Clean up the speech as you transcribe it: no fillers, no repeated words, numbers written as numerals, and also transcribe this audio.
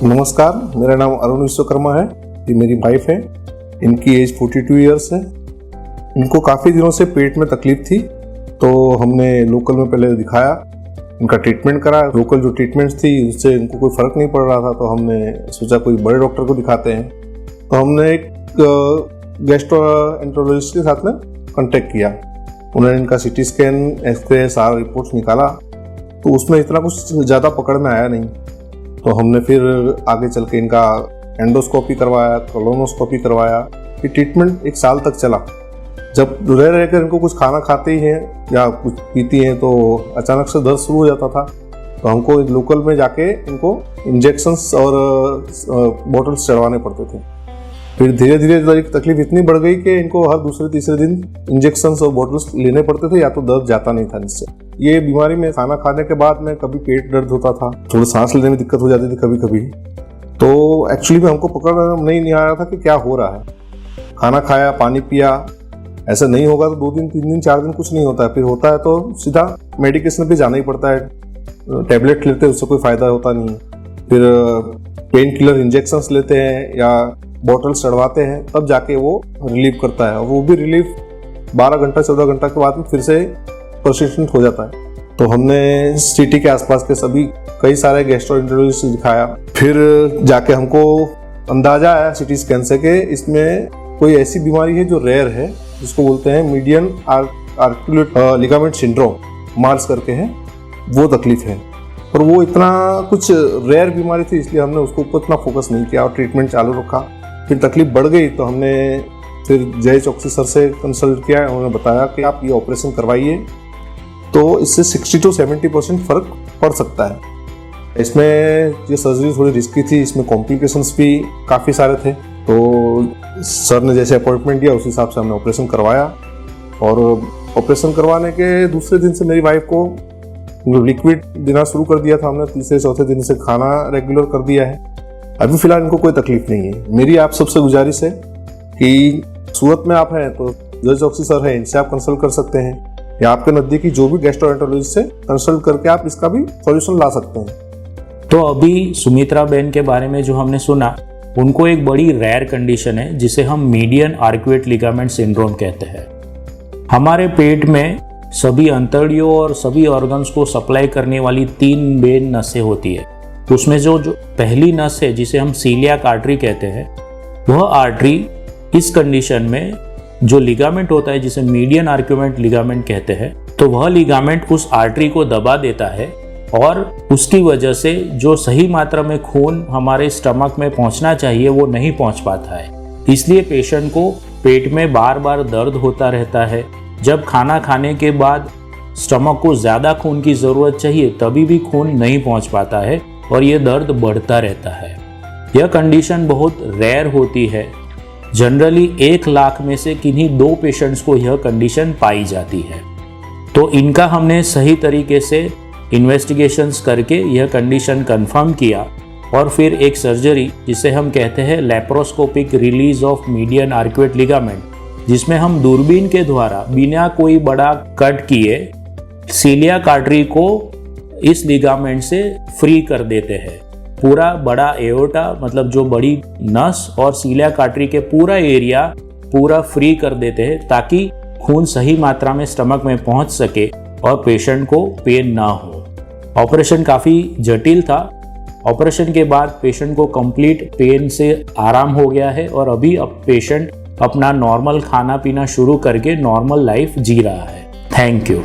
नमस्कार, मेरा नाम अरुण विश्वकर्मा है। ये मेरी वाइफ है, इनकी एज 42 ईयर्स है। इनको काफ़ी दिनों से पेट में तकलीफ थी, तो हमने लोकल में पहले दिखाया, इनका ट्रीटमेंट करा। लोकल जो ट्रीटमेंट्स थी उससे इनको कोई फ़र्क नहीं पड़ रहा था, तो हमने सोचा कोई बड़े डॉक्टर को दिखाते हैं। तो हमने एक गैस्ट्रोएंटरोलॉजिस्ट के साथ में कॉन्टेक्ट किया। उन्होंने इनका CT स्कैन, एक्सरे, सारा रिपोर्ट्स निकाला, तो उसमें इतना कुछ ज़्यादा पकड़ में आया नहीं। तो हमने फिर आगे चल के इनका एंडोस्कोपी करवाया, कोलोनोस्कोपी करवाया। ये ट्रीटमेंट 1 साल तक चला। जब रह रहकर इनको कुछ खाना खाते ही हैं या कुछ पीती हैं तो अचानक से दर्द शुरू हो जाता था, तो हमको लोकल में जाके इनको इंजेक्शंस और बॉटल्स चढ़वाने पड़ते थे। फिर धीरे धीरे तकलीफ इतनी बढ़ गई कि इनको हर दूसरे तीसरे दिन इंजेक्शंस और बॉटल्स लेने पड़ते थे, या तो दर्द जाता नहीं था इससे। ये बीमारी में खाना खाने के बाद में कभी पेट दर्द होता था, थोड़ा सांस लेने में दिक्कत हो जाती थी कभी कभी। तो एक्चुअली में हमको पकड़ नहीं आ रहा था कि क्या हो रहा है। खाना खाया, पानी पिया, ऐसा नहीं होगा तो 2 दिन, 3 दिन, 4 दिन कुछ नहीं होता है। फिर होता है तो सीधा मेडिकेशन पे जाना ही पड़ता है। टैबलेट लेते हैं, उससे कोई फायदा होता नहीं। फिर पेन किलर इंजेक्शंस लेते हैं या बॉटल्स चढ़वाते हैं, तब जाके वो रिलीफ करता है। वो भी रिलीफ 12 घंटा 14 घंटा के बाद में फिर से परसिस्टेंट हो जाता है। तो हमने सिटी के आसपास के सभी कई सारे गैस्ट्रोएंटरोलॉजिस्ट से दिखाया। फिर जाके हमको अंदाजा आया CT स्कैन से कि इसमें कोई ऐसी बीमारी है जो रेयर है, जिसको बोलते हैं median articulate ligament syndrome, Mars करके है, वो तकलीफ है। पर वो इतना कुछ रेयर बीमारी थी, इसलिए हमने उसको ऊपर इतना फोकस नहीं किया और ट्रीटमेंट चालू रखा। फिर तकलीफ बढ़ गई तो हमने फिर जय चौकसी सर से कंसल्ट किया। उन्होंने बताया कि आप ये ऑपरेशन करवाइए, तो इससे 60 to 70% फ़र्क पड़ सकता है। इसमें ये सर्जरी थोड़ी रिस्की थी, इसमें कॉम्प्लिकेशंस भी काफ़ी सारे थे। तो सर ने जैसे अपॉइंटमेंट दिया उस हिसाब से हमने ऑपरेशन करवाया, और ऑपरेशन करवाने के दूसरे दिन से मेरी वाइफ को लिक्विड देना शुरू कर दिया था हमने। तीसरे चौथे दिन से खाना रेगुलर कर दिया है। अभी फिलहाल इनको कोई तकलीफ नहीं है। मेरी आप सबसे गुजारिश है कि सूरत में आप हैं तो जय चौकसी सर हैं, इनसे आप कंसल्ट कर सकते हैं, या आपके नज़दीकी जो भी गैस्ट्रोएंटरोलॉजिस्ट से कंसल्ट करके आप इसका भी सॉल्यूशन ला सकते हैं। तो अभी सुमित्रा बहन के बारे में जो हमने सुना, उनको एक बड़ी रेयर कंडीशन है जिसे हम मीडियन आर्कुएट लिगामेंट सिंड्रोम कहते हैं। हमारे पेट में सभी अंतड़ियों और सभी ऑर्गन्स को सप्लाई करने वाली 3 मेन नसें होती है। उसमें जो पहली नस है, जिसे हम सीलियाक आर्टरी कहते हैं, वह आर्टरी इस कंडीशन में जो लिगामेंट होता है, जिसे मीडियन आर्कुएट लिगामेंट कहते हैं, तो वह लिगामेंट उस आर्टरी को दबा देता है, और उसकी वजह से जो सही मात्रा में खून हमारे स्टमक में पहुंचना चाहिए वो नहीं पहुंच पाता है। इसलिए पेशेंट को पेट में बार बार दर्द होता रहता है। जब खाना खाने के बाद स्टमक को ज़्यादा खून की ज़रूरत चाहिए, तभी भी खून नहीं पहुंच पाता है और ये दर्द बढ़ता रहता है। यह कंडीशन बहुत रेयर होती है। जनरली 1 लाख में से किन्हीं 2 पेशेंट्स को यह कंडीशन पाई जाती है। तो इनका हमने सही तरीके से इन्वेस्टिगेशंस करके यह कंडीशन कंफर्म किया, और फिर एक सर्जरी जिसे हम कहते हैं laparoscopic release of median arcuate ligament, जिसमें हम दूरबीन के द्वारा बिना कोई बड़ा कट किए सीलियाक आर्टरी को इस लिगामेंट से फ्री कर देते हैं। पूरा बड़ा एओर्टा, मतलब जो बड़ी नस और सीलियाक आर्टरी के पूरा एरिया पूरा फ्री कर देते हैं, ताकि खून सही मात्रा में स्टमक में पहुंच सके और पेशेंट को पेन ना हो। ऑपरेशन काफ़ी जटिल था। ऑपरेशन के बाद पेशेंट को कंप्लीट पेन से आराम हो गया है, और अभी अब पेशेंट अपना नॉर्मल खाना पीना शुरू करके नॉर्मल लाइफ जी रहा है। Thank you.